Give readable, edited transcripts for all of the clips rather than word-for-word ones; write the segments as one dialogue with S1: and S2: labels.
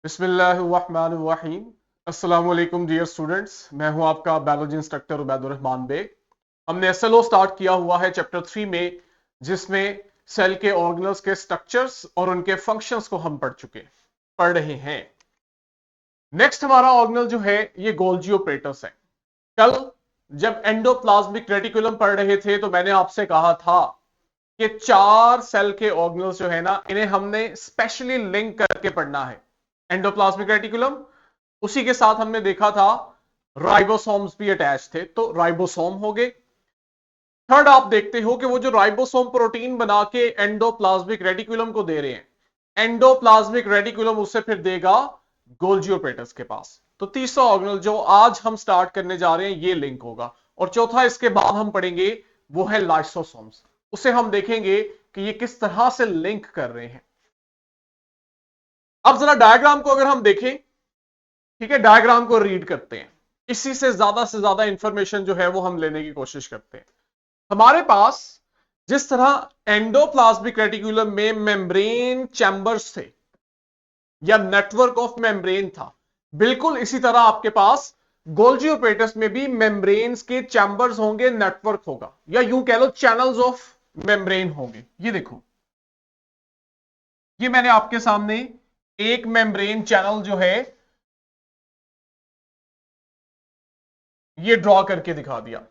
S1: बिस्मिल्लाहिर्रहमानिर्रहीम। अस्सलाम वालेकुम डियर स्टूडेंट्स, मैं हूं आपका बायोलॉजी इंस्ट्रक्टर उबैदुर रहमान बेग। हमने एसएलओ स्टार्ट किया हुआ है चैप्टर 3 में, जिसमें सेल के ऑर्गेनल्स के स्ट्रक्चर्स और उनके फंक्शंस को हम पढ़ रहे हैं। नेक्स्ट हमारा ऑर्गेनल जो है ये गोल्जी ऑपरेटस है। कल जब एंडोप्लाज्मिक रेटिकुलम पढ़ रहे थे तो मैंने आपसे कहा था कि 4 सेल के ऑर्गेनल्स जो है ना, इन्हें हमने स्पेशली लिंक करके पढ़ना है। एंडोप्लाज्मिक रेटिकुलम, उसी के साथ हमने देखा था राइबोसोम्स भी अटैच थे, तो राइबोसोम हो गए। थर्ड आप देखते हो कि वो जो राइबोसोम प्रोटीन बना के एंडोप्लाज्मिक रेटिकुलम को दे रहे हैं, एंडोप्लाज्मिक रेटिकुलम उसे फिर देगा गोल्जी ऑपरेटस के पास। तो तीसरा ऑर्गेनल जो आज हम स्टार्ट करने जा रहे हैं ये लिंक होगा। और चौथा इसके बाद हम पढ़ेंगे वो है लाइसोसोम्स। उसे हम देखेंगे कि ये किस तरह से लिंक कर रहे हैं। अब जरा डायग्राम को अगर हम देखें, ठीक है, डायग्राम को रीड करते हैं, इसी से ज्यादा इंफॉर्मेशन जो है वो हम लेने की कोशिश करते हैं। हमारे पास जिस तरह एंडोप्लाज्मिक रेटिकुलम में मेम्ब्रेन चैम्बर्स थे या नेटवर्क ऑफ मेम्ब्रेन था, बिल्कुल इसी तरह आपके पास गोल्जी ऑपरेटस में भी मेम्ब्रेन्स के चैम्बर्स होंगे, नेटवर्क होगा, या यूं कह लो चैनल्स ऑफ मेम्ब्रेन होंगे। ये देखो, ये मैंने आपके सामने एक मेम्ब्रेन चैनल जो है ये ड्रॉ करके दिखा दिया।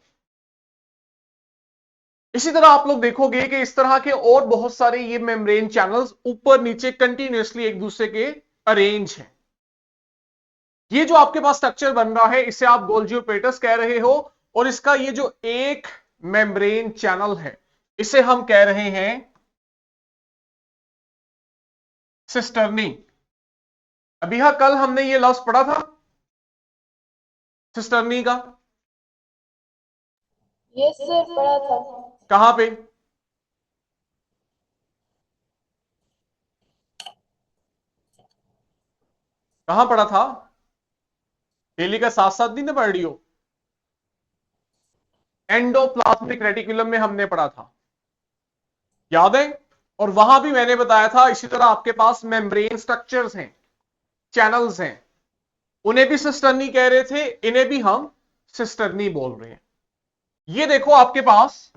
S1: इसी तरह आप लोग देखोगे कि इस तरह के और बहुत सारे ये मेम्ब्रेन चैनल्स ऊपर नीचे कंटिन्यूअसली एक दूसरे के अरेंज हैं। ये जो आपके पास स्ट्रक्चर बन रहा है इसे आप गोल्जी ऑपरेटस कह रहे हो, और इसका ये जो एक मेम्ब्रेन चैनल है इसे हम कह रहे हैं सिस्टर्नी। अभी हाँ, कल हमने ये लफ्ज पढ़ा था सिस्टर्नी का।
S2: यस सर, पढ़ा था।
S1: कहां पे? कहां पढ़ा था? डेली का साथ साथ नहीं ना पढ़ रही हो? एंडोप्लाज्मिक रेटिकुलम में हमने पढ़ा था, याद है? और वहां भी मैंने बताया था इसी तरह आपके पास मेम्ब्रेन स्ट्रक्चर्स हैं, चैनल्स हैं, उन्हें भी सिस्टर्नी कह रहे थे, इन्हें भी हम सिस्टर्नी बोल रहे हैं। ये देखो आपके पास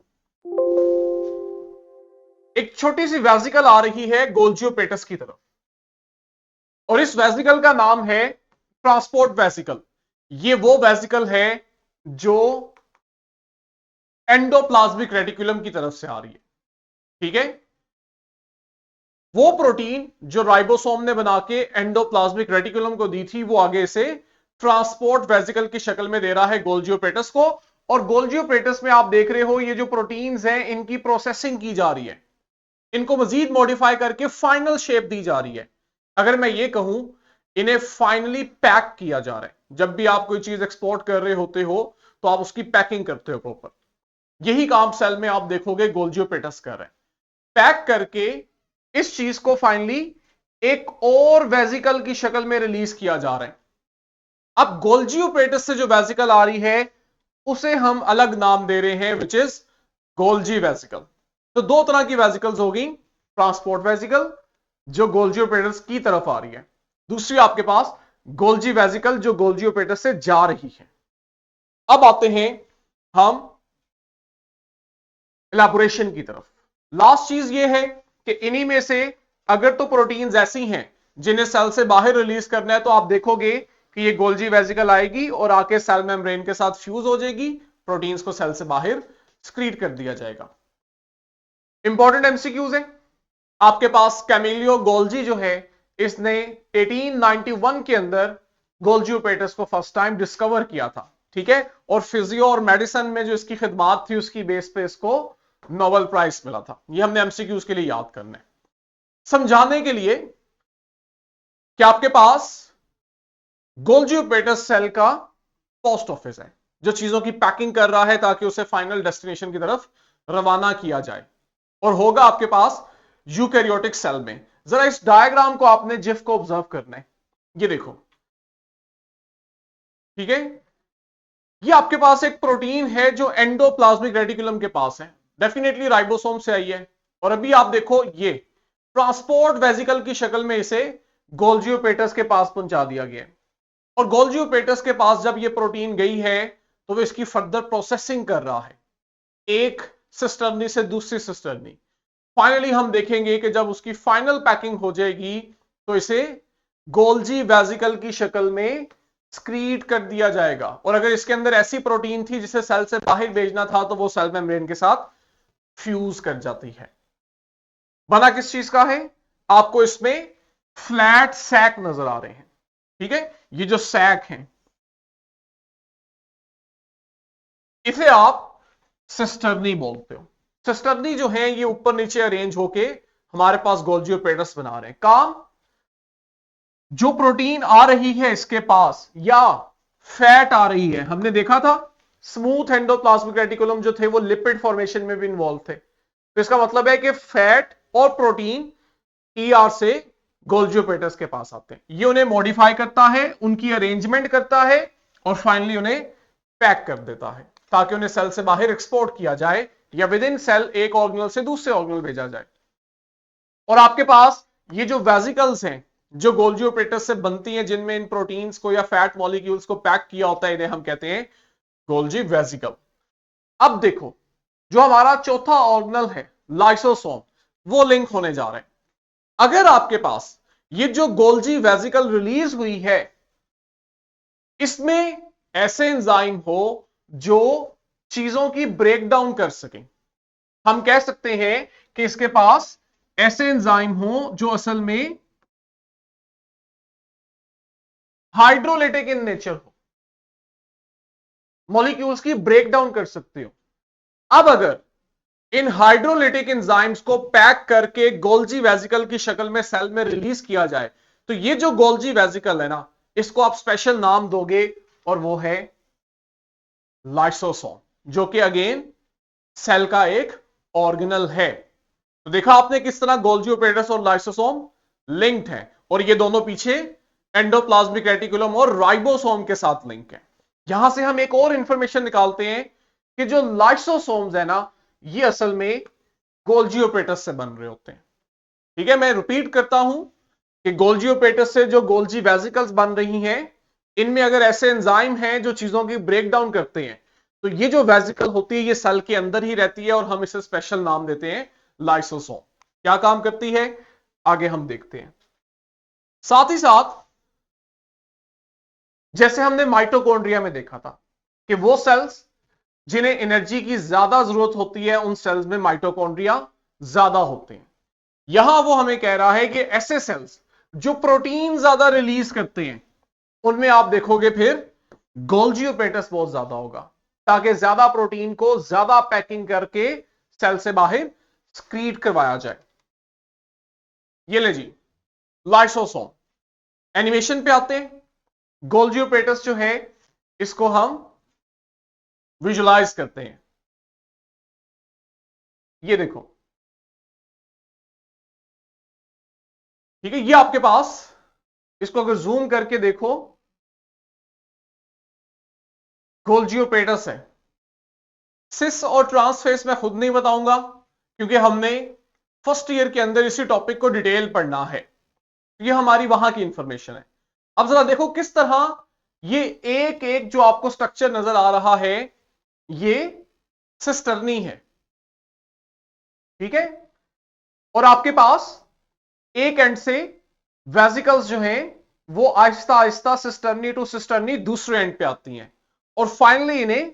S1: एक छोटी सी वेसिकल आ रही है गोल्जी ऑपरेटस की तरफ, और इस वेसिकल का नाम है ट्रांसपोर्ट वेसिकल। ये वो वेसिकल है जो एंडोप्लाज्मिक रेटिकुलम की तरफ से आ रही है, ठीक है। वो प्रोटीन जो राइबोसोम ने बना के एंडोप्लाज्मिक रेटिकुलम को दी थी, वो आगे से ट्रांसपोर्ट वेसिकल की शक्ल में दे रहा है गोल्जी ऑपरेटस को। और गोल्जी ऑपरेटस में आप देख रहे हो ये जो प्रोटीन्स हैं इनकी प्रोसेसिंग की जा रही है, इनको मजीद मॉडिफाई करके फाइनल शेप दी जा रही है। अगर मैं ये कहूं, इन्हें फाइनली पैक किया जा रहा है। जब भी आप कोई चीज एक्सपोर्ट कर रहे होते हो तो आप उसकी पैकिंग करते हो प्रॉपर। यही काम सेल में आप देखोगे गोल्जी ऑपरेटस कर रहे हैं, पैक करके इस चीज को फाइनली एक और वेसिकल की शक्ल में रिलीज किया जा रहा है। अब गोल्जी ऑपरेटस से जो वेसिकल आ रही है उसे हम अलग नाम दे रहे हैं, विच इज गोल्जी वेसिकल। तो दो तरह की वेसिकल्स होगी, ट्रांसपोर्ट वेसिकल जो गोल्जी ऑपरेटस की तरफ आ रही है, दूसरी आपके पास गोल्जी वेसिकल जो गोल्जी ऑपरेटस से जा रही है। अब आते हैं हम इलेबोरेशन की तरफ। लास्ट चीज ये है कि इन्हीं में से अगर तो प्रोटीन्स ऐसी हैं जिन्हें सेल से बाहर रिलीज करना है, तो आप देखोगे कि ये गोल्जी वेसिकल आएगी और आके सेल मेम्ब्रेन के साथ फ्यूज हो जाएगी, प्रोटीन्स को सेल से बाहर स्क्रीट कर दिया जाएगा। इंपॉर्टेंट एमसीक्यूज है आपके पास। कैमिलियो गोल्जी जो है, इसने 1891 के अंदर गोल्जी ऑपरेटस को फर्स्ट टाइम डिस्कवर किया था, ठीक है। और फिजियो और मेडिसिन में जो इसकी खिदमात थी उसकी बेस पे इसको नोबेल प्राइज मिला था। ये हमने एमसीक्यूज के लिए याद करना है। समझाने के लिए कि आपके पास गोल्जी ऑपरेटस सेल का पोस्ट ऑफिस है जो चीजों की पैकिंग कर रहा है ताकि उसे फाइनल डेस्टिनेशन की तरफ रवाना किया जाए, और होगा आपके पास यूकैरियोटिक सेल में। जरा इस डायग्राम को आपने जिफ को ऑब्जर्व करना है। ये देखो, ठीक है, ये आपके पास एक प्रोटीन है जो एंडोप्लाज्मिक रेटिकुलम के पास है, डेफिनेटली राइबोसोम से आई है। और अभी आप देखो ये ट्रांसपोर्ट वेसिकल की शक्ल में इसे गोल्जी ओपेटस के पास पहुंचा दिया गया। और गोल्जी ओपेटस के पास जब ये प्रोटीन गई है तो वो इसकी फर्दर प्रोसेसिंग कर रहा है, एक सिस्टर्नी से दूसरी सिस्टर्नी। फाइनली हम देखेंगे कि जब उसकी फाइनल पैकिंग हो जाएगी तो इसे गोल्जी वेसिकल की शक्ल में स्क्रीट कर दिया जाएगा। और अगर इसके अंदर ऐसी प्रोटीन थी जिसे सेल से बाहर भेजना था तो वो सेल मेम्ब्रेन के साथ फ्यूज कर जाती है। बना किस चीज का है? आपको इसमें फ्लैट सैक नजर आ रहे हैं, ठीक है। ये जो सैक हैं इसे आप सिस्टर्नी बोलते हो। सिस्टर्नी जो है ये ऊपर नीचे अरेंज होके हमारे पास गोल्जी ओपेटस बना रहे हैं। काम, जो प्रोटीन आ रही है इसके पास या फैट आ रही है, हमने देखा था स्मूथ एंडोप्लाज्मिक रेटिकुलम जो थे वो लिपिड फॉर्मेशन में भी इन्वॉल्व थे। तो इसका मतलब है कि फैट और प्रोटीन ईआर से गोल्जी ओपेटस के पास आते हैं। ये उन्हें मॉडिफाई करता है, उनकी अरेंजमेंट करता है और फाइनली उन्हें पैक कर देता है ताकि उन्हें सेल से बाहर एक्सपोर्ट किया जाए या विद इन सेल एक ऑर्गेनल से दूसरे ऑर्गेनल भेजा जाए। और आपके पास ये जो वेसिकल्स हैं जो गोल्जी ओपेटस से बनती हैं, जिनमें इन प्रोटीन्स को या फैट मॉलिक्यूल्स को पैक किया होता है, इन्हें हम कहते हैं गोल्जी वेसिकल। अब देखो, जो हमारा चौथा ऑर्गेनल है लाइसोसोम, वो लिंक होने जा रहे हैं। अगर आपके पास ये जो गोल्जी वेसिकल रिलीज हुई है इसमें ऐसे एंजाइम हो जो चीजों की ब्रेकडाउन कर सके, हम कह सकते हैं कि इसके पास ऐसे एंजाइम हो जो असल में हाइड्रोलिटिक इन नेचर हो, मॉलिक्यूल्स की ब्रेकडाउन कर सकते हो। अब अगर इन हाइड्रोलिटिक एंजाइम्स को पैक करके गोल्जी वेसिकल की शक्ल में सेल में रिलीज किया जाए तो ये जो गोल्जी वेसिकल है ना, इसको आप स्पेशल नाम दोगे और वो है लाइसोसोम, जो कि अगेन सेल का एक ऑर्गेनल है। तो देखा आपने किस तरह गोल्जी ओपेटस और लाइसोसोम लिंक्ड है, और ये दोनों पीछे एंडोप्लाज्मिक रेटिकुलम और राइबोसोम के साथ लिंक है। यहां से हम एक और इंफॉर्मेशन निकालते हैं कि जो लाइसोसोम्स है ना, ये असल में गोल्जी ओपेटस से बन रहे होते हैं। ठीक है, मैं रिपीट करता हूं कि गोल्जी ओपेटस से जो गोल्जी वेसिकल्स बन रही हैं, इनमें अगर ऐसे एंजाइम हैं जो चीजों की ब्रेकडाउन करते हैं तो ये जो वेसिकल होती है ये सेल के अंदर ही रहती है और हम इसे स्पेशल नाम देते हैं लाइसोसोम। क्या काम करती है आगे हम देखते हैं। साथ ही साथ जैसे हमने माइटोकॉन्ड्रिया में देखा था कि वो सेल्स जिन्हें एनर्जी की ज्यादा जरूरत होती है उन सेल्स में माइटोकॉन्ड्रिया ज्यादा होते हैं। यहां वो हमें कह रहा है कि ऐसे सेल्स जो प्रोटीन ज्यादा रिलीज करते हैं उनमें आप देखोगे फिर गोल्जी ओपेटस बहुत ज्यादा होगा, ताकि ज्यादा प्रोटीन को ज्यादा पैकिंग करके सेल से बाहर स्क्रीट करवाया जाए। ये ले जी लाइसोसोम। एनिमेशन पे आते हैं। गोल्जी ओपेटस जो है इसको हम विजुलाइज करते हैं। ये देखो, ठीक है, ये आपके पास, इसको अगर जूम करके देखो, गोल्जी ओपेटस है। सिस और ट्रांसफेस मैं खुद नहीं बताऊंगा क्योंकि हमने फर्स्ट ईयर के अंदर इसी टॉपिक को डिटेल पढ़ना है, ये हमारी वहां की इंफॉर्मेशन है। अब जरा देखो किस तरह ये एक एक जो आपको स्ट्रक्चर नजर आ रहा है ये सिस्टर्नी है, ठीक है। और आपके पास एक एंड से वेसिकल्स जो हैं वो Aahista Aahista cisternae to cisternae दूसरे एंड पे आती हैं और फाइनली इन्हें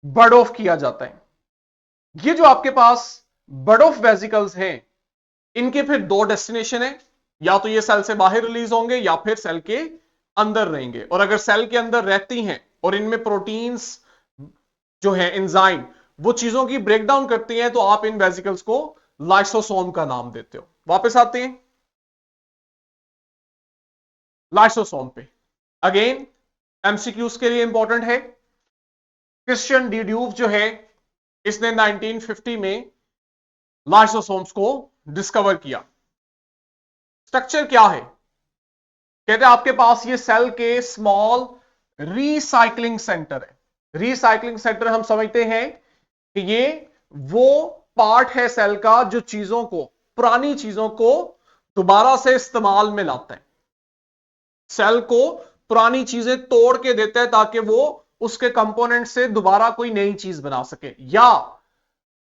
S1: बर्ड ऑफ किया जाता है। ये जो आपके पास बर्ड ऑफ वेसिकल्स हैं इनके फिर दो डेस्टिनेशन है, या तो ये सेल से बाहर रिलीज होंगे या फिर सेल के अंदर रहेंगे। और अगर सेल के अंदर रहती हैं और इनमें प्रोटीन्स जो है एंजाइम वो चीजों की ब्रेकडाउन करती हैं तो आप इन वेसिकल्स को लाइसोसोम का नाम देते हो। वापस आते हैं लाइसोसोम पे। अगेन एमसीक्यूज के लिए इंपॉर्टेंट है। क्रिश्चियन डी ड्यूव जो है इसने 1950 में लाइसोसोम्स को डिस्कवर किया। स्ट्रक्चर क्या है? कहते हैं आपके पास ये सेल के स्मॉल रिसाइकलिंग सेंटर है। रिसाइकलिंग सेंटर हम समझते हैं कि ये वो पार्ट है सेल का जो चीजों को, पुरानी चीजों को दोबारा से इस्तेमाल में लाता है, सेल को पुरानी चीजें तोड़ के देता है ताकि वो उसके कंपोनेंट से दोबारा कोई नई चीज बना सके, या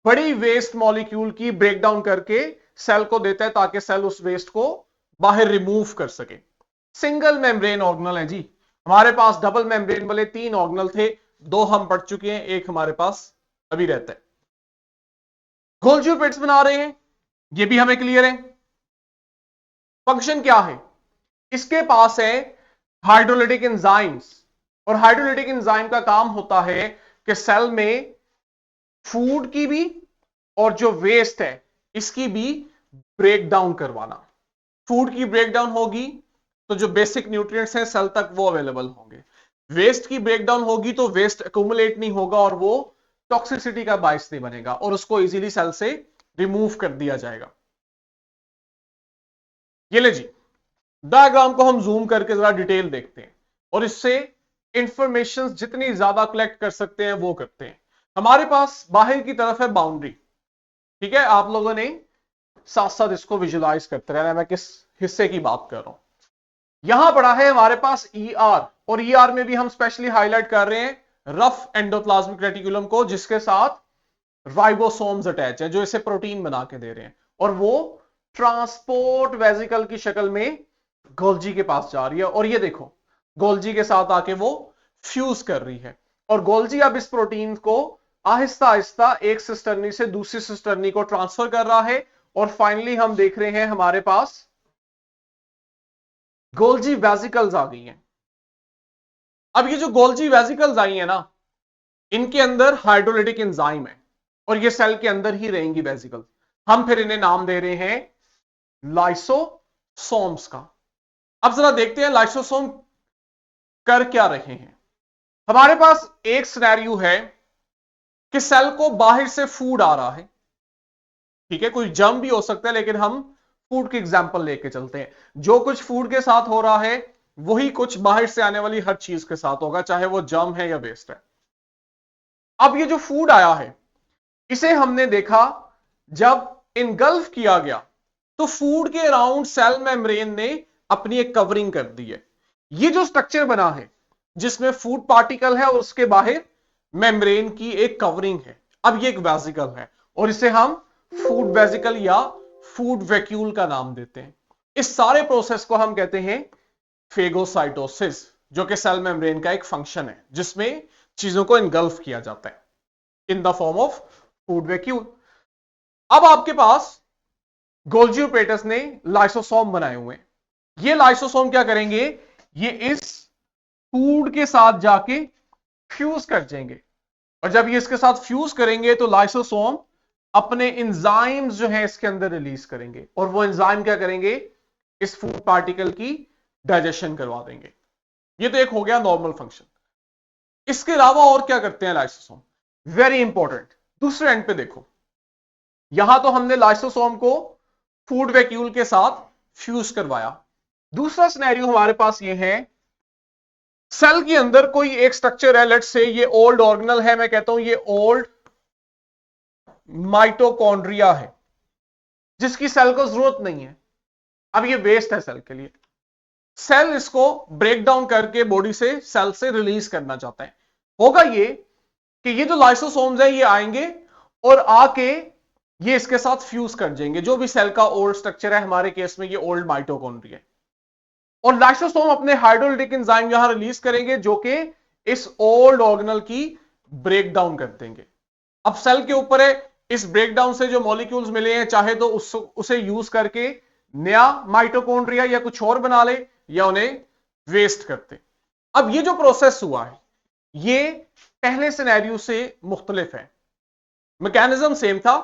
S1: बड़ी वेस्ट मॉलिक्यूल की ब्रेकडाउन करके सेल को देता है ताकि सेल उस वेस्ट को बाहर रिमूव कर सके। सिंगल मेम्ब्रेन ऑर्गेनल है जी। हमारे पास डबल मेम्ब्रेन वाले 3 ऑर्गेनल थे, 2 हम पढ़ चुके हैं, एक हमारे पास अभी रहता है। गोल्जी पेट्स बना रहे हैं, ये भी हमें क्लियर है। फंक्शन क्या है, इसके पास है हाइड्रोलिटिक एंजाइम्स, और हाइड्रोलिटिक एंजाइम का काम होता है कि सेल में फूड की भी और जो वेस्ट है इसकी भी ब्रेकडाउन करवाना। फूड की ब्रेकडाउन होगी तो जो बेसिक न्यूट्रिएंट्स हैं सेल तक वो अवेलेबल होंगे, वेस्ट की ब्रेकडाउन होगी तो वेस्ट एक्यूमुलेट नहीं होगा और वो टॉक्सिसिटी का बायस नहीं बनेगा और उसको इजीली सेल से रिमूव कर दिया जाएगा। ये ले जी, डायग्राम को हम जूम करके जरा डिटेल देखते हैं और इससे इंफॉर्मेशन जितनी ज्यादा कलेक्ट कर सकते हैं वो करते हैं। हमारे पास बाहर की तरफ है बाउंड्री, ठीक है, आप लोगों ने साथ साथ इसको विजुलाइज करते रहना, मैं किस हिस्से की बात कर रहा हूं। यहां पड़ा है हमारे पास ईआर, और ईआर में भी हम स्पेशली हाईलाइट कर रहे हैं रफ एंडोप्लाज्मिक रेटिकुलम को, जिसके साथ राइबोसोम्स अटैच है जो इसे प्रोटीन बना के दे रहे हैं, और वो ट्रांसपोर्ट वेजिकल की शक्ल में गोल्जी के पास जा रही है। और ये देखो गोल्जी के साथ आके वो फ्यूज कर रही है, और गोल्जी अब इस प्रोटीन को आहिस्ता आहिस्ता एक सिस्टर्नी से दूसरी सिस्टर्नी को ट्रांसफर कर रहा है, और फाइनली हम देख रहे हैं हमारे पास गोल्जी वेजिकल्स आ गई हैं। अब ये जो गोल्जी वेजिकल्स आई है ना, इनके अंदर हाइड्रोलिटिक एंजाइम है और ये सेल के अंदर ही रहेंगी वेजिकल। हम फिर इन्हें नाम दे रहे हैं लाइसोसोम्स का। अब जरा देखते हैं लाइसोसोम कर क्या रहे हैं। हमारे पास एक सिनेरियो है कि सेल को बाहर से फूड आ रहा है, ठीक है, कोई जर्म भी हो सकता है लेकिन हम फूड की एग्जांपल लेके चलते हैं। जो कुछ फूड के साथ हो रहा है वही कुछ बाहर से आने वाली हर चीज के साथ होगा, चाहे वो जर्म है या वेस्ट है। अब ये जो फूड आया है इसे हमने देखा जब इनगल्फ किया गया तो फूड के अराउंड सेल मेम्ब्रेन ने अपनी एक कवरिंग कर दी है। ये जो स्ट्रक्चर बना है जिसमें फूड पार्टिकल है और उसके बाहर मेम्ब्रेन की एक कवरिंग है, अब ये एक वेसिकल है और इसे हम फूड वेसिकल या फूड वैक्यूल का नाम देते हैं। इस सारे प्रोसेस को हम कहते हैं फेगोसाइटोसिस, जो कि सेल मेम्ब्रेन का एक फंक्शन है जिसमें चीजों को इनगल्फ किया जाता है in the form of food vacuole. अब आपके पास गोल्जी पेटस ने लाइसोसोम बनाए हुए हैं। ये लाइसोसोम क्या करेंगे, ये इस फूड के साथ जाके फ्यूज कर जाएंगे, और जब ये इसके साथ फ्यूज करेंगे तो लाइसोसोम अपने एंजाइम्स जो है इसके अंदर रिलीज करेंगे, और वो एंजाइम क्या करेंगे, इस फूड पार्टिकल की डाइजेशन करवा देंगे। ये तो एक हो गया नॉर्मल फंक्शन। इसके अलावा और क्या करते हैं लाइसोसोम, वेरी इंपॉर्टेंट। दूसरे एंड पे देखो, यहां तो हमने लाइसोसोम को फूड वैक्यूल के साथ फ्यूज करवाया। दूसरा सिनेरियो हमारे पास ये है, सेल के अंदर कोई एक स्ट्रक्चर है, लेट्स से ये ओल्ड ऑर्गेनल है, मैं कहता हूं ये ओल्ड माइटोकॉन्ड्रिया है जिसकी सेल को जरूरत नहीं है, अब ये वेस्ट है सेल के लिए। सेल इसको ब्रेक डाउन करके बॉडी से सेल से रिलीज करना चाहता है। होगा ये कि ये जो लाइसोसोम्स है ये आएंगे और आके ये इसके साथ फ्यूज कर जाएंगे, जो भी सेल का ओल्ड स्ट्रक्चर है, हमारे केस में ये ओल्ड माइटोकॉन्ड्रिया है, और लाइसोसोम अपने हाइड्रोलिटिक एंजाइम यहां रिलीज करेंगे जो कि इस ओल्ड ऑर्गेनल की ब्रेक डाउन कर देंगे। अब सेल के ऊपर है इस ब्रेकडाउन से जो मॉलिक्यूल्स मिले हैं, चाहे तो उसे यूज करके नया माइटोकॉन्ड्रिया या कुछ और बना ले या उन्हें वेस्ट करते। अब ये जो प्रोसेस हुआ है ये पहले सिनेरियो से मुख्तलिफ है, मैकेनिज्म सेम था,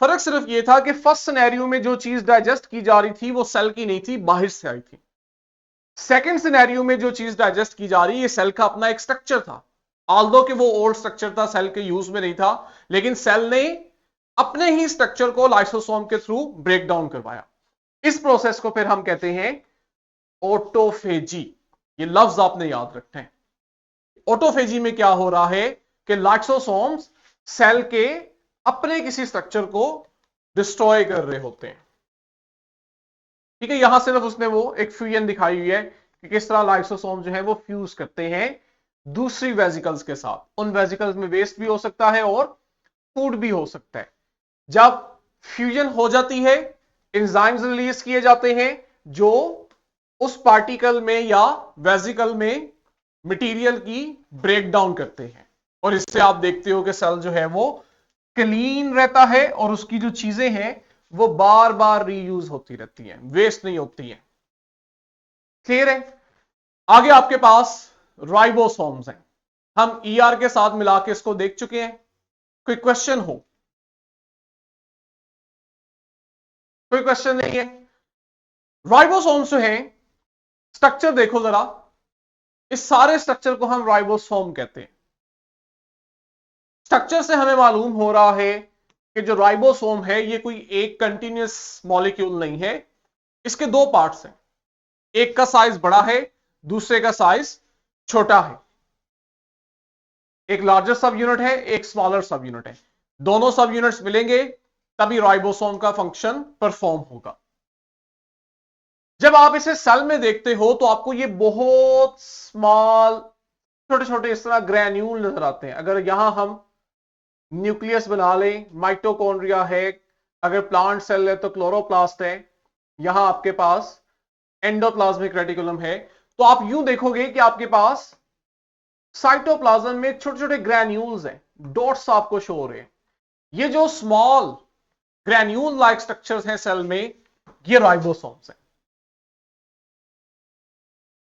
S1: फर्क सिर्फ ये था कि फर्स्ट सिनेरियो में जो चीज डाइजेस्ट की जा रही थी वो सेल की नहीं थी, बाहर से आई थी। सेकेंड सिनेरियो में जो चीज डाइजेस्ट की जा रही है ये सेल का अपना एक स्ट्रक्चर था, ऑल्दो कि वो ओल्ड स्ट्रक्चर था, सेल के यूज में नहीं था, लेकिन सेल ने अपने ही स्ट्रक्चर को लाइसोसोम के थ्रू ब्रेक डाउन करवाया। इस प्रोसेस को फिर हम कहते हैं ऑटोफेजी। ये लफ्ज आपने याद रखना है। ऑटोफेजी में क्या हो रहा है कि लाइसोसोम्स सेल के अपने किसी स्ट्रक्चर को डिस्ट्रॉय कर रहे होते हैं। ठीक है, यहां सिर्फ उसने वो एक फ्यूजन दिखाई हुई है कि किस तरह लाइसोसोम जो है वो फ्यूज करते हैं दूसरी वेजिकल्स के साथ। उन वेजिकल्स में वेस्ट भी हो सकता है और फूड भी हो सकता है। जब फ्यूजन हो जाती है, एंजाइम्स रिलीज किए जाते हैं जो उस पार्टिकल में या वेजिकल में मटेरियल की ब्रेकडाउन करते हैं, और इससे आप देखते हो कि सेल जो है वो क्लीन रहता है और उसकी जो चीजें हैं वो बार बार रीयूज होती रहती हैं, वेस्ट नहीं होती हैं। क्लियर है? आगे आपके पास राइबोसोम्स हैं। हम ईआर के साथ मिला के इसको देख चुके हैं। कोई क्वेश्चन हो? कोई क्वेश्चन नहीं है। राइबोसोम्स जो है, स्ट्रक्चर देखो जरा, इस सारे स्ट्रक्चर को हम राइबोसोम कहते हैं। स्ट्रक्चर से हमें मालूम हो रहा है कि जो राइबोसोम है ये कोई एक कंटिन्यूअस मॉलिक्यूल नहीं है, इसके दो पार्ट्स हैं। एक का साइज बड़ा है, दूसरे का साइज छोटा है। एक लार्जर सब यूनिट है, एक स्मॉलर सब यूनिट है। दोनों सब यूनिट्स मिलेंगे तभी राइबोसोम का फंक्शन परफॉर्म होगा। जब आप इसे सेल में देखते हो तो आपको ये बहुत स्मॉल छोटे छोटे इस तरह ग्रैन्यूल नजर आते हैं। अगर यहां हम न्यूक्लियस बना लें, माइटोकॉन्ड्रिया है, अगर प्लांट सेल है तो क्लोरोप्लास्ट है, यहां आपके पास एंडोप्लाज्मिक रेटिकुलम है, तो आप यूं देखोगे कि आपके पास साइटोप्लाज्म में छोटे छोटे ग्रैन्यूल्स हैं, डॉट्स आपको शो हो रहे हैं। ये जो स्मॉल ग्रैन्यूल लाइक स्ट्रक्चर्स हैं सेल में, ये राइबोसोम्स हैं।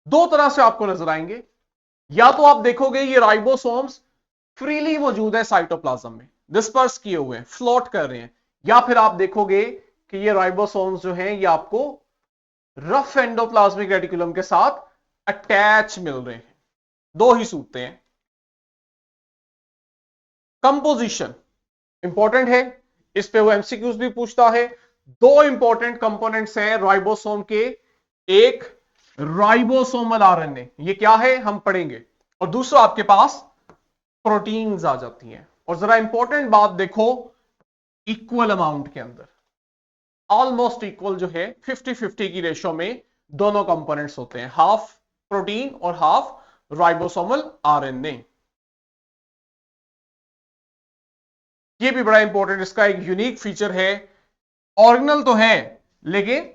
S1: दो तरह से आपको नजर आएंगे। या तो आप देखोगे ये राइबोसोम्स फ्रीली मौजूद है साइटोप्लाज्म में, डिस्पर्स किए हुए हैं, फ्लोट कर रहे हैं, या फिर आप देखोगे कि ये राइबोसोम्स जो हैं ये आपको रफ एंडोप्लाज्मिक रेटिकुलम के साथ अटैच मिल रहे हैं। दो ही सूरतें हैं। कंपोजिशन इंपॉर्टेंट है, इस पे वो एमसीक्यूज भी पूछता है। दो इंपॉर्टेंट कंपोनेंट्स हैं राइबोसोम के, एक राइबोसोमल आरएनए, ये क्या है हम पढ़ेंगे, और दूसरा आपके पास प्रोटीन्स आ जाती हैं। और जरा इंपॉर्टेंट बात देखो, इक्वल अमाउंट के अंदर ऑलमोस्ट इक्वल जो है 50-50 की रेशो में दोनों कंपोनेंट्स होते हैं, हाफ प्रोटीन और हाफ राइबोसोमल आरएनए। ये भी बड़ा इंपॉर्टेंट, इसका एक यूनिक फीचर है, ऑर्गेनल तो है लेकिन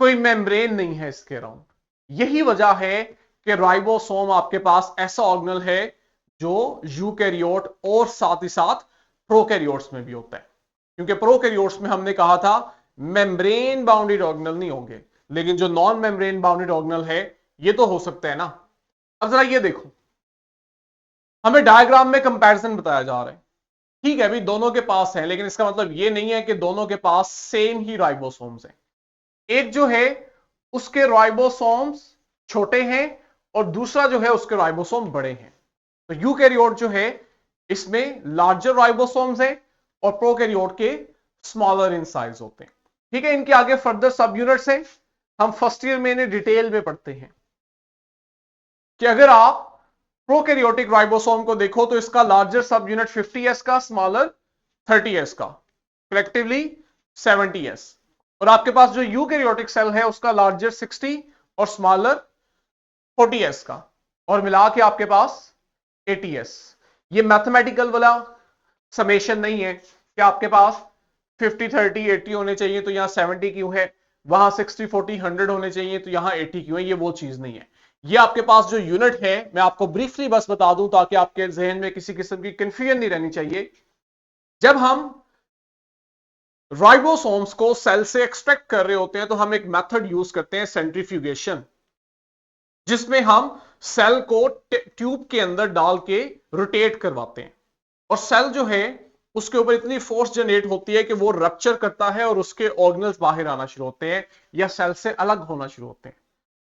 S1: कोई मेम्ब्रेन नहीं है इसके अराउंड। यही वजह है कि राइबोसोम आपके पास ऐसा ऑर्गेनल है जो यूकैरियोट और साथ ही साथ प्रोकैरियोट्स में भी होता है, क्योंकि प्रोकैरियोट्स में हमने कहा था मेम्ब्रेन बाउंडेड ऑर्गेनल नहीं होंगे, लेकिन जो नॉन मेम्ब्रेन बाउंडेड ऑर्गेनल है ये तो हो सकता है ना। अब जरा ये देखो, हमें डायग्राम में कंपैरिजन बताया जा रहा है, ठीक है, अभी दोनों के पास है, लेकिन इसका मतलब ये नहीं है कि दोनों के पास सेम ही राइबोसोम्स हैं। एक जो है उसके राइबोसोम्स छोटे हैं और दूसरा जो है उसके राइबोसोम बड़े हैं। तो यूकैरियोट जो है इसमें लार्जर राइबोसोम्स हैं और प्रोकैरियोट के स्मॉलर इन साइज होते हैं। ठीक है, इनके आगे फर्दर सब यूनिट्स हैं, हम फर्स्ट ईयर में इन्हें डिटेल में पढ़ते हैं कि अगर आप प्रोकैरियोटिक राइबोसोम को देखो तो इसका लार्जर सब यूनिट 50s का, स्मॉलर 30s का, कलेक्टिवली 70s। और आपके पास जो यूकैरियोटिक सेल है उसका लार्जर 60 और स्मॉलर 40s का, और मिला के आपके पास 80s। ये मैथमेटिकल वाला समेशन नहीं है कि आपके पास 50 30 80 होने चाहिए तो यहां 70 क्यों है, वहां 60 40 100 होने चाहिए तो यहां 80 क्यों है, ये वो चीज नहीं है। ये आपके पास जो यूनिट है, मैं आपको ब्रीफली बस बता दूं ताकि आपके जहन में किसी किस्म की कंफ्यूजन नहीं रहनी चाहिए। जब हम राइबोसोम्स को सेल से एक्सट्रैक्ट कर रहे होते हैं तो हम एक मेथड यूज करते हैं सेंट्रीफ्यूगेशन, जिसमें हम सेल को ट्यूब के अंदर डाल के रोटेट करवाते हैं, और सेल जो है उसके ऊपर इतनी फोर्स जनरेट होती है कि वो रप्चर करता है और उसके ऑर्गेनल्स बाहर आना शुरू होते हैं या सेल से अलग होना शुरू होते हैं।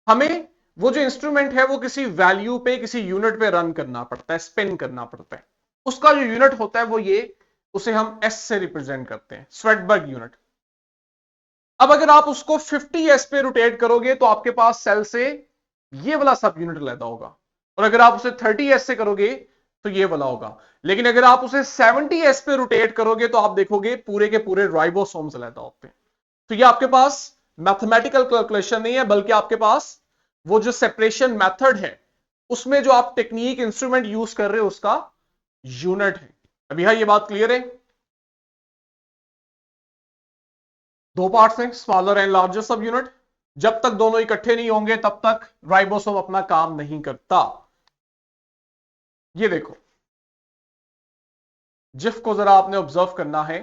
S1: हमें वो जो इंस्ट्रूमेंट है वो किसी वैल्यू पे, किसी यूनिट पे रन करना पड़ता है, स्पिन करना पड़ता है। उसका जो यूनिट होता है वो ये, उसे हम एस से रिप्रेजेंट करते हैं, स्वेडबर्ग यूनिट। अब अगर आप उसको 50s पे रोटेट करोगे तो आपके पास सेल से ये वाला सब यूनिट अलग होगा, और अगर आप उसे 30s से करोगे तो ये वाला होगा। लेकिन अगर आप उसे 70s पे रोटेट करोगे तो आप देखोगे पूरे के पूरे राइबोसोम्स अलग होते हैं। तो ये आपके पास मैथमेटिकल कैलकुलेशन नहीं है, बल्कि आपके पास वो जो सेपरेशन मेथड है उसमें जो आप टेक्निक इंस्ट्रूमेंट यूज कर रहे हो उसका यूनिट है। अभी हाँ, ये बात क्लियर है? दो पार्ट्स हैं, स्मॉलर एंड लार्जर सब यूनिट। जब तक दोनों इकट्ठे नहीं होंगे तब तक राइबोसोम अपना काम नहीं करता। ये देखो, जिफ को जरा आपने ऑब्जर्व करना है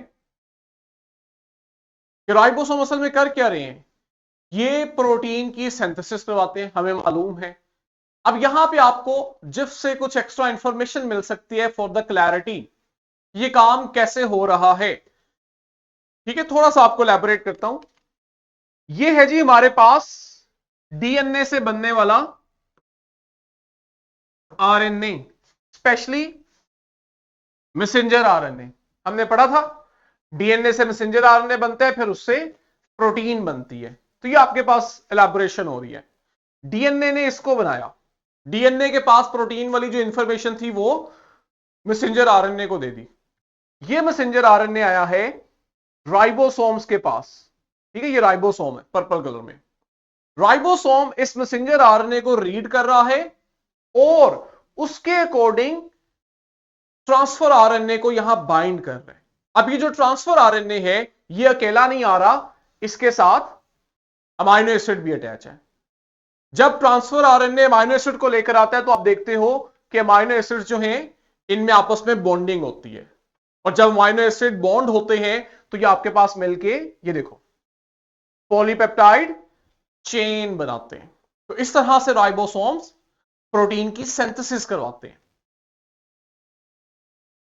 S1: कि राइबोसोम असल में कर क्या रहे हैं। ये प्रोटीन की सिंथेसिस करवाते हैं, हमें मालूम है। अब यहां पे आपको जिफ से कुछ एक्स्ट्रा इंफॉर्मेशन मिल सकती है फॉर द क्लैरिटी, ये काम कैसे हो रहा है। ठीक है, थोड़ा सा आपको एलैबोरेट करता हूं। ये है जी हमारे पास डीएनए से बनने वाला आरएनए, स्पेशली मैसेंजर आरएनए। हमने पढ़ा था डीएनए से मैसेंजर आरएनए बनते हैं, फिर उससे प्रोटीन बनती है। तो ये आपके पास एलैबोरेशन हो रही है। डीएनए ने इसको बनाया, डीएनए के पास प्रोटीन वाली जो इंफॉर्मेशन थी वो मैसेंजर आरएनए को दे दी। ये मैसेंजर आरएनए आया है राइबोसोम्स के पास। ठीक है, ये राइबोसोम है पर्पल कलर में। राइबोसोम इस मैसेंजर आरएनए को रीड कर रहा है और उसके अकॉर्डिंग ट्रांसफर आरएनए को यहां बाइंड कर रहे हैं। अब ये जो ट्रांसफर आरएनए है ये अकेला नहीं आ रहा, इसके साथ अमाइनो एसिड भी अटैच है। जब ट्रांसफर आरएनए अमाइनो एसिड को लेकर आता है तो आप देखते हो कि अमाइनो एसिड जो हैं इनमें आपस में बॉन्डिंग होती है, और जब अमाइनो एसिड बॉन्ड होते हैं तो ये आपके पास मिलके ये देखो पॉलीपेप्टाइड चेन बनाते हैं। तो इस तरह से राइबोसोम्स प्रोटीन की सिंथेसिस करवाते हैं।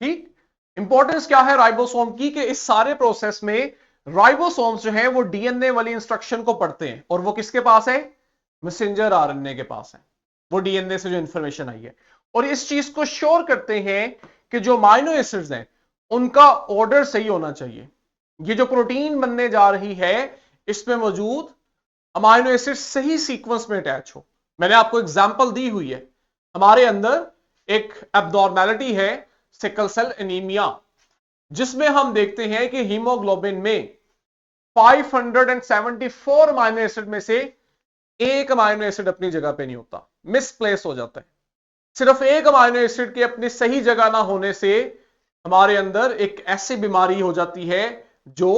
S1: ठीक, इंपॉर्टेंस क्या है राइबोसोम की कि इस सारे प्रोसेस में राइबोसोम्स जो है वो डीएनए वाली इंस्ट्रक्शन को पढ़ते हैं, और वो किसके पास है? मैसेंजर आरएनए के पास है। वो डीएनए से जो इंफॉर्मेशन आई है, और इस चीज को श्योर करते हैं कि जो अमाइनो एसिड्स हैं उनका ऑर्डर सही होना चाहिए। ये जो प्रोटीन बनने जा रही है इसमें मौजूद अमाइनो एसिड सही सीक्वेंस में अटैच हो। मैंने आपको एग्जांपल दी हुई है, हमारे अंदर एक एब्नॉर्मेलिटी है सिकल सेल एनीमिया, जिसमें हम देखते हैं कि हीमोग्लोबिन में 574 अमाइनो एसिड में से एक अमाइनो एसिड अपनी जगह पे नहीं होता, मिसप्लेस हो जाता है। सिर्फ एक अमाइनो एसिड के अपनी सही जगह ना होने से हमारे अंदर एक ऐसी बीमारी हो जाती है जो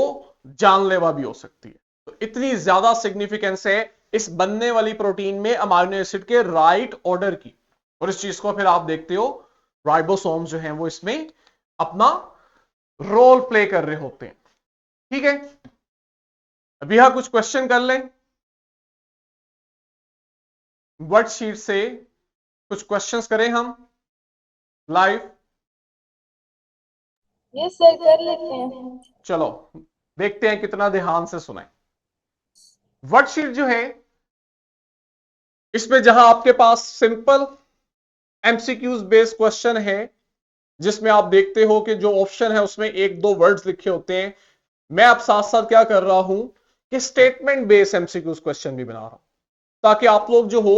S1: जानलेवा भी हो सकती है। तो इतनी ज्यादा सिग्निफिकेंस है इस बनने वाली प्रोटीन में अमाइनो एसिड के राइट ऑर्डर की, और इस चीज को फिर आप देखते हो राइबोसोम जो हैं वो इसमें अपना रोल प्ले कर रहे होते हैं। ठीक है, अभी यहां कुछ क्वेश्चन कर लें, वर्कशीट से कुछ क्वेश्चंस करें हम लाइव।
S2: यस सर, कर लेते हैं।
S1: चलो देखते हैं कितना ध्यान से सुने। वर्कशीट जो है इसमें जहां आपके पास सिंपल एमसीक्यूज बेस्ड क्वेश्चन है, जिसमें आप देखते हो कि जो ऑप्शन है उसमें एक दो वर्ड्स लिखे होते हैं, मैं अब साथ साथ क्या कर रहा हूं कि स्टेटमेंट बेस्ड एमसीक्यूज क्वेश्चन भी बना रहा हूं, ताकि आप लोग जो हो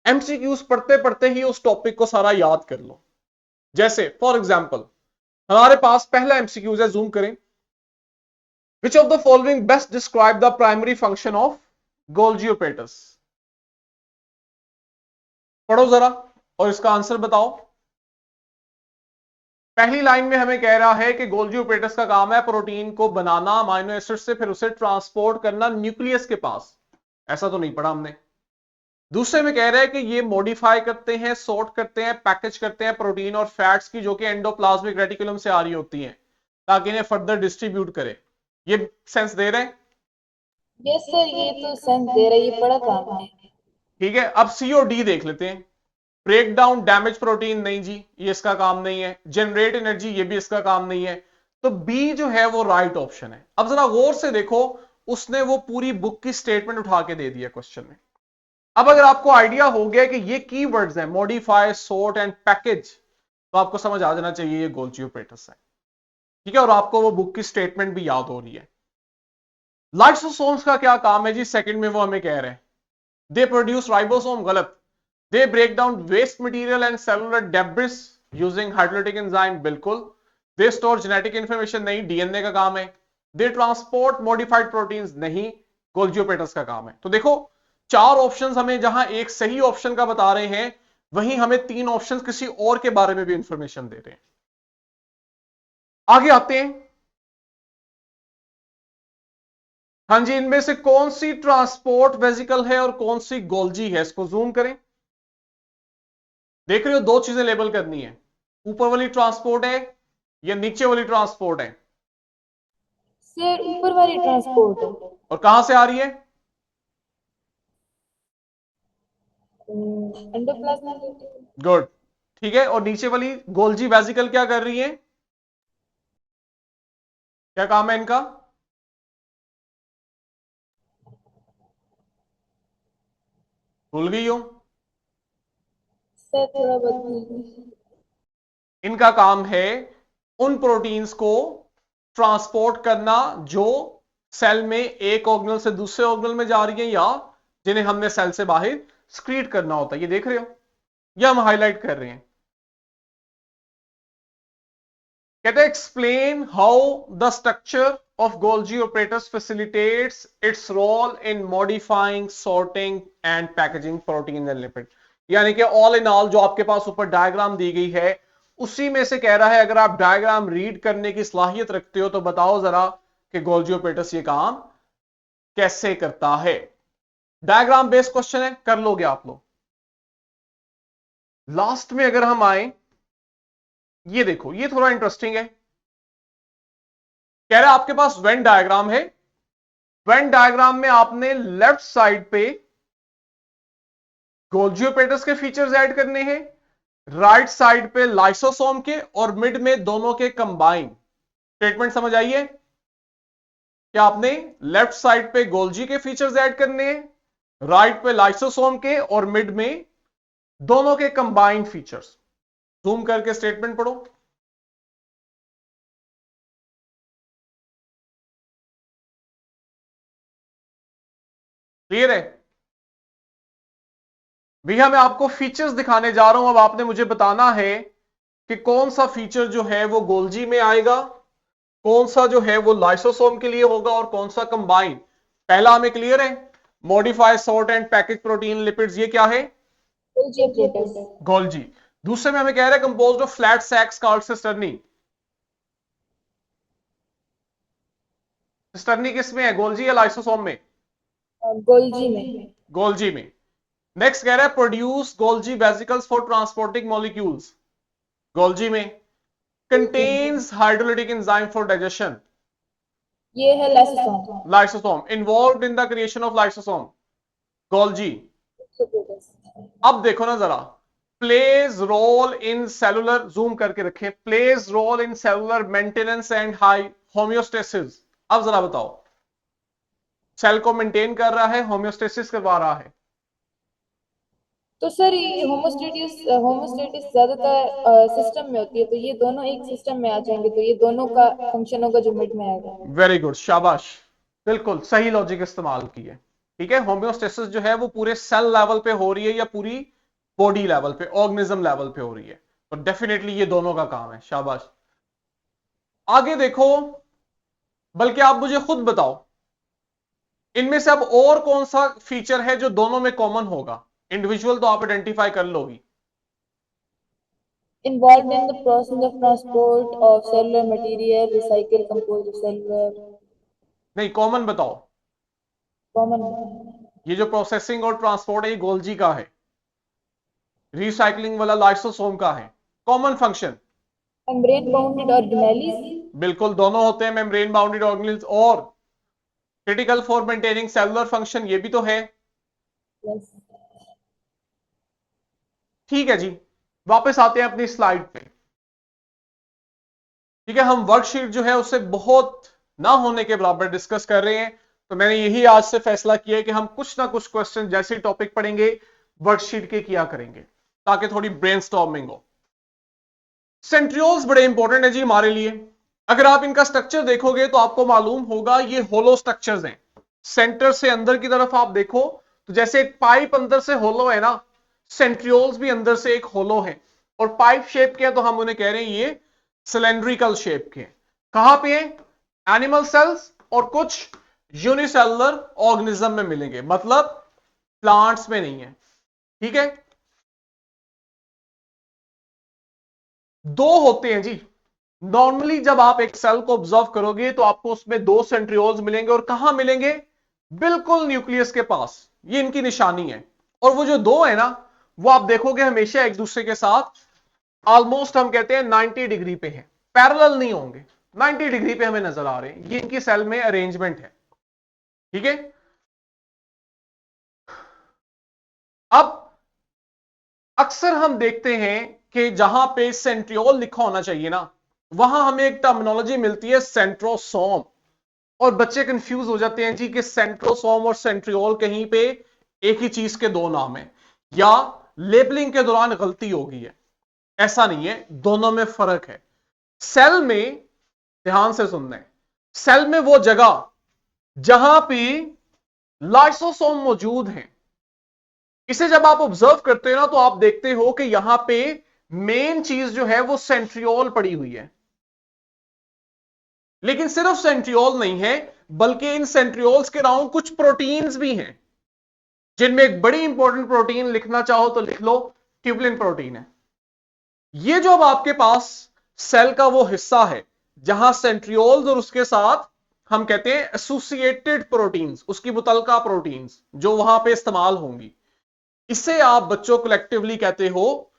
S1: एमसीक्यूज पढ़ते पढ़ते ही उस टॉपिक को सारा याद कर लो। जैसे फॉर एग्जाम्पल हमारे पास पहला एमसीक्यूज है, जूम करें। Which of the following best describe the primary function of Golgi operators? पढ़ो जरा और इसका आंसर बताओ। पहली लाइन में हमें कह रहा है कि गोल्जी ऑपरेटर्स का काम है प्रोटीन को बनाना अमाइनो एसिड से, फिर उसे ट्रांसपोर्ट करना न्यूक्लियस के पास। ऐसा तो नहीं पढ़ा हमने। दूसरे में कह रहा है कि ये मॉडिफाई करते हैं, सॉर्ट करते हैं, पैकेज करते हैं प्रोटीन और फैट्स की जो कि एंडोप्लाज्मिक रेटिकुलम से आ रही होती हैं, ताकि इन्हें फर्दर डिस्ट्रीब्यूट करे। ये सेंस दे रहे हैं?
S2: यस सर, ये तो सेंस दे रही है, पढ़ा था हमने।
S1: ठीक है, अब सी और डी देख लेते हैं। ब्रेक डाउन डैमेज प्रोटीन, नहीं जी ये इसका काम नहीं है। जनरेट एनर्जी, ये भी इसका काम नहीं है। तो बी जो है वो राइट ऑप्शन है। अब जरा गौर से देखो, उसने वो पूरी बुक की स्टेटमेंट उठा के दे दिया क्वेश्चन में। अब अगर आपको आइडिया हो गया कि ये कीवर्ड्स हैं मॉडिफाई, सॉर्ट एंड पैकेज, तो आपको समझ आ जाना चाहिए ये गोल्जी ऑपरेटर्स है। ठीक है, और आपको वो बुक की स्टेटमेंट भी याद हो रही है। लाइसोसोम्स का क्या काम है जी? सेकंड में वो हमें कह रहे हैं दे प्रोड्यूस राइबोसोम, गलत। They break down waste material and cellular debris using hydrolytic enzyme, बिल्कुल। दे स्टोर जेनेटिक इंफॉर्मेशन, नहीं, डीएनए का काम है। दे ट्रांसपोर्ट मॉडिफाइड प्रोटीन्स, नहीं, गोल्जी ऑपरेटर्स का काम है। तो देखो 4 ऑप्शंस हमें जहां एक सही ऑप्शन का बता रहे हैं, वहीं हमें 3 ऑप्शंस किसी और के बारे में भी इंफॉर्मेशन दे रहे हैं। आगे आते हैं। हाँ जी, इनमें से कौन सी ट्रांसपोर्ट वेजिकल है और कौन सी गोल्जी है? इसको जूम करें। देख रहे हो, 2 चीजें लेबल करनी है, ऊपर वाली ट्रांसपोर्ट है या नीचे वाली ट्रांसपोर्ट है।
S2: सर ऊपर वाली ट्रांसपोर्ट है।
S1: और कहां से आ रही है?
S2: एंडोप्लाज्मिक।
S1: गुड, ठीक है। और नीचे वाली गोल्जी वेजिकल क्या कर रही है? क्या काम है इनका? भूल गई हो?
S2: सर थोड़ा बहुत भूल गई।
S1: इनका काम है उन प्रोटीन्स को ट्रांसपोर्ट करना जो सेल में एक ऑर्गेनल से दूसरे ऑर्गेनल में जा रही है, या जिन्हें हमने सेल से बाहर स्क्रीट करना होता है। ये देख रहे हो, ये हम हाईलाइट कर रहे हैं। कहते हैं explain how the structure of Golgi operators facilitates its role in modifying, sorting and packaging protein and lipid. यानी कि ऑल इन ऑल जो आपके पास ऊपर डायग्राम दी गई है, उसी में से कह रहा है अगर आप डायग्राम रीड करने की सलाहियत रखते हो तो बताओ जरा कि गोल्जी ऑपरेटर्स ये काम कैसे करता है। डायग्राम बेस्ड क्वेश्चन है, कर लोगे आप लोग। लास्ट में अगर हम आए, ये देखो, ये थोड़ा इंटरेस्टिंग है। कह रहा है आपके पास वेन डायग्राम है, वेन डायग्राम में आपने लेफ्ट साइड पे गोल्जी ऑपरेटर्स के फीचर्स ऐड करने हैं, राइट साइड पे लाइसोसोम के, और मिड में दोनों के कंबाइन। स्टेटमेंट समझ आइए? क्या आपने लेफ्ट साइड पे गोल्जी के फीचर्स ऐड करने हैं, राइट पे लाइसोसोम के, और मिड में दोनों के कंबाइंड फीचर्स। जूम करके स्टेटमेंट पढ़ो। क्लियर है भैया? मैं आपको फीचर्स दिखाने जा रहा हूं, अब आपने मुझे बताना है कि कौन सा फीचर जो है वो गोल्जी में आएगा, कौन सा जो है वो लाइसोसोम के लिए होगा, और कौन सा कंबाइन। पहला हमें क्लियर है, modify, sort and package protein lipids, ये क्या है?
S2: Golgi operators.
S1: गोल्जी। दूसरे में हमें कह रहा है composed of flat sacs called cisternae. Cisternae किस में है, गोल्जी या लाइसोसोम में?
S2: गोल्जी में।
S1: गोल्जी में। नेक्स्ट कह रहा है produce Golgi vesicles for transporting molecules. Golgi में। Contains hydrolytic enzyme for digestion.
S2: ये है lysosome.
S1: Lysosome. Involve in the creation of lysosome. Golgi. अब देखो ना जरा, plays role in cellular, zoom करके रखें, plays role in cellular maintenance and high homeostasis. अब जरा बताओ, सेल को मेंटेन कर रहा है, होम्योस्टेसिस करवा रहा है।
S2: तो सर ये होमोस्टेटिस होमोस्टेटिस ज्यादातर सिस्टम में होती है, तो ये दोनों एक सिस्टम में आ जाएंगे, तो ये दोनों का फंक्शन होगा जो मिड में आएगा।
S1: वेरी गुड, शाबाश, बिल्कुल सही लॉजिक इस्तेमाल की है। ठीक है, होम्योस्टेसिस जो है वो पूरे सेल लेवल पे हो रही है या पूरी बॉडी लेवल पे, ऑर्गेनिज्म लेवल पे हो रही है, तो डेफिनेटली ये दोनों का काम है, शाबाश। आगे देखो, बल्कि आप मुझे खुद बताओ, इनमें से अब और कौन सा फीचर है जो दोनों में कॉमन होगा? इंडिविजुअल तो आप आइडेंटिफाई कर लोगी।
S2: Involved in the process of transport of cellular material, recycle composed of cellular
S1: नहीं, कॉमन बताओ।
S2: common
S1: ये जो प्रोसेसिंग और ट्रांसपोर्ट है ये गोल्जी का है, रिसाइकलिंग वाला लाइसोसोम का है। Common function
S2: membrane bounded organelles.
S1: बिल्कुल दोनों होते हैं, मेम्ब्रेन बाउंडेड ऑर्गेनेल्स, और critical for maintaining cellular function, ये भी तो है।
S2: Yes.
S1: ठीक है जी, वापस आते हैं अपनी स्लाइड पे। ठीक है, हम वर्कशीट जो है उससे बहुत ना होने के बराबर डिस्कस कर रहे हैं, तो मैंने यही आज से फैसला किया है कि हम कुछ ना कुछ क्वेश्चन जैसे टॉपिक पढ़ेंगे वर्कशीट के किया करेंगे, ताकि थोड़ी ब्रेनस्टॉर्मिंग हो। सेंट्रियोल्स बड़े इंपॉर्टेंट है जी हमारे लिए। अगर आप इनका स्ट्रक्चर देखोगे तो आपको मालूम होगा ये होलो स्ट्रक्चर्स हैं। सेंटर से अंदर की तरफ आप देखो तो जैसे एक पाइप अंदर से होलो है ना, सेंट्रियोल्स भी अंदर से एक होलो है, और पाइप शेप के हैं, तो हम उन्हें कह रहे हैं ये सिलेंड्रिकल शेप के। कहां पे है? एनिमल सेल्स और कुछ यूनिसेलुलर ऑर्गेनिज्म में मिलेंगे, मतलब प्लांट्स में नहीं है। ठीक है, दो होते हैं जी। नॉर्मली जब आप एक सेल को ऑब्जर्व करोगे तो आपको उसमें दो सेंट्रियोल्स मिलेंगे, और कहां मिलेंगे? बिल्कुल न्यूक्लियस के पास। ये इनकी निशानी है। और वो जो दो है ना, वो आप देखोगे हमेशा एक दूसरे के साथ ऑलमोस्ट, हम कहते हैं 90 डिग्री पे है, पैरेलल नहीं होंगे, 90 डिग्री पे हमें नजर आ रहे हैं। ये इनकी सेल में अरेंजमेंट है। ठीक है, अब अक्सर हम देखते हैं कि जहां पे सेंट्रियोल लिखा होना चाहिए ना, वहां हमें एक टर्मिनोलॉजी मिलती है सेंट्रोसोम, और बच्चे कंफ्यूज हो जाते हैं जी कि सेंट्रोसोम और सेंट्रियोल कहीं पे एक ही चीज के दो नाम है, या लेबलिंग के दौरान गलती हो गई है। ऐसा नहीं है, दोनों में फर्क है। सेल में, ध्यान से सुनना है, सेल में वो जगह जहां पे लाइसोसोम मौजूद है, इसे जब आप ऑब्जर्व करते हो ना, तो आप देखते हो कि यहां पे मेन चीज जो है वो सेंट्रियोल पड़ी हुई है। लेकिन सिर्फ सेंट्रियोल नहीं है, बल्कि इन सेंट्रियोल्स के अराउंड कुछ प्रोटीन्स भी हैं, जिनमें एक बड़ी इंपॉर्टेंट प्रोटीन लिखना चाहो तो लिख लो, ट्यूबुलिन प्रोटीन है। ये जो अब आपके पास सेल का वो हिस्सा है जहां सेंट्रियोल्स और उसके साथ हम कहते हैं एसोसिएटेड प्रोटीन्स, उसकी मुतलका प्रोटीन्स जो वहां पे इस्तेमाल होंगी, इसे आप बच्चों कलेक्टिवली कहते हो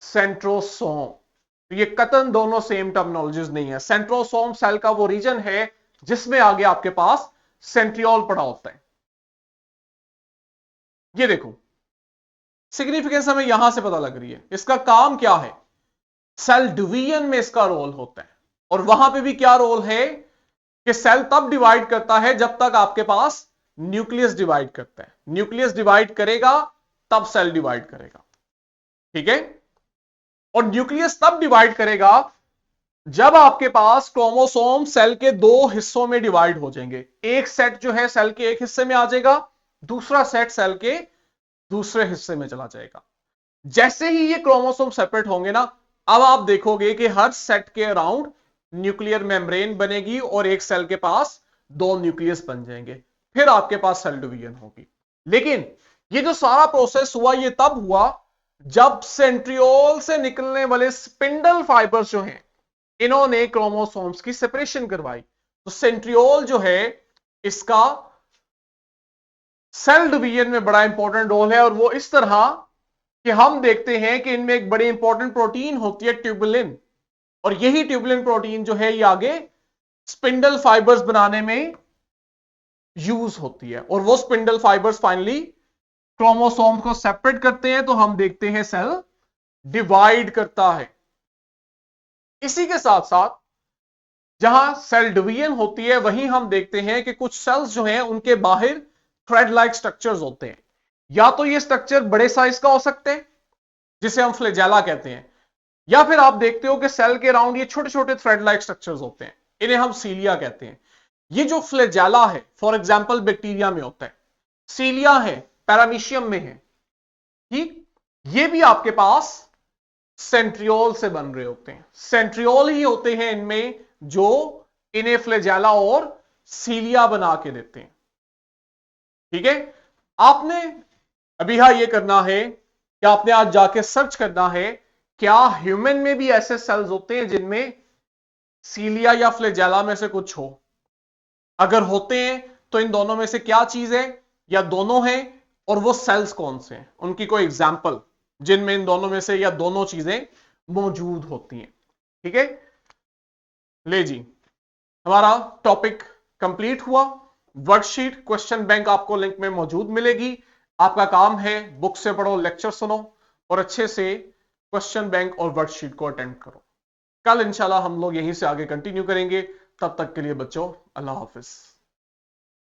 S1: सेंट्रोसोम। तो ये कतन दोनों सेम टर्मिनोलॉजीज नहीं है। सेंट्रोसोम सेल का वो रीजन है जिसमें आगे आपके पास सेंट्रियोल पड़ा होता है। ये देखो, सिग्निफिकेंस हमें यहां से पता लग रही है। इसका काम क्या है? सेल डिवीजन में इसका रोल होता है। और वहां पे भी क्या रोल है कि सेल तब डिवाइड करता है जब तक आपके पास न्यूक्लियस डिवाइड करता है। न्यूक्लियस डिवाइड करेगा तब सेल डिवाइड करेगा। ठीक है, और न्यूक्लियस तब डिवाइड करेगा जब आपके पास क्रोमोसोम सेल के दो हिस्सों में डिवाइड हो जाएंगे। एक सेट जो है सेल के एक हिस्से में आ जाएगा, दूसरा सेट सेल के दूसरे हिस्से में चला जाएगा। जैसे ही ये क्रोमोसोम सेपरेट होंगे ना, अब आप देखोगे कि हर सेट के अराउंड न्यूक्लियर मेम्ब्रेन बनेगी और एक सेल के पास दो न्यूक्लियस बन जाएंगे, फिर आपके पास सेल डिवीजन होगी। लेकिन ये जो सारा प्रोसेस हुआ, ये तब हुआ जब सेंट्रियोल से निकलने वाले स्पिंडल फाइबर्स जो हैं, इन्होंने क्रोमोसोम्स की सेपरेशन करवाई। तो सेंट्रियोल जो है, इसका सेल डिवीजन में बड़ा इंपॉर्टेंट रोल है। और वो इस तरह कि हम देखते हैं कि इनमें एक बड़ी इंपॉर्टेंट प्रोटीन होती है ट्यूबुलिन, और यही ट्यूबुलिन प्रोटीन जो है ये आगे स्पिंडल फाइबर्स बनाने में यूज होती है, और वो स्पिंडल फाइबर्स फाइनली क्रोमोसोम को सेपरेट करते हैं। तो हम देखते हैं सेल डिवाइड करता है। इसी के साथ साथ जहां सेल डिवीजन होती है, वहीं हम देखते हैं कि कुछ सेल्स जो हैं उनके बाहर थ्रेड लाइक स्ट्रक्चर्स होते हैं। या तो ये स्ट्रक्चर बड़े साइज का हो सकते हैं, जिसे हम फ्लैजेला कहते हैं, या फिर आप देखते हो कि सेल के अराउंड ये छोटे छोटे थ्रेड लाइक स्ट्रक्चर्स होते हैं, इन्हें हम सीलिया कहते हैं। ये जो फ्लैजेला है, फॉर एग्जांपल बैक्टीरिया में होता है, सीलिया है पैरामीशियम में है, ठीक, ये भी आपके पास सेंट्रियोल से बन रहे होते हैं। सेंट्रियोल ही होते हैं इनमें जो इन्हें फ्लैजेला और सीलिया बना के देते हैं। ठीक है, आपने अभी यहां यह करना है कि आपने आज जाके सर्च करना है, क्या ह्यूमन में भी ऐसे सेल्स होते हैं जिनमें सीलिया या फ्लैजेला में से कुछ हो। अगर होते हैं तो इन दोनों में से क्या चीज है, या दोनों हैं, और वो सेल्स कौन से हैं, उनकी कोई एग्जाम्पल जिनमें इन दोनों में से या दोनों चीजें मौजूद होती हैं। ठीक है, ले जी, हमारा टॉपिक कंप्लीट हुआ। वर्कशीट क्वेश्चन बैंक आपको लिंक में मौजूद मिलेगी। आपका काम है बुक से पढ़ो, लेक्चर सुनो, और अच्छे से क्वेश्चन बैंक और वर्कशीट को अटेंड करो। कल इंशाल्लाह हम लोग यहीं से आगे कंटिन्यू करेंगे। तब तक के लिए बच्चों, अल्लाह हाफिज।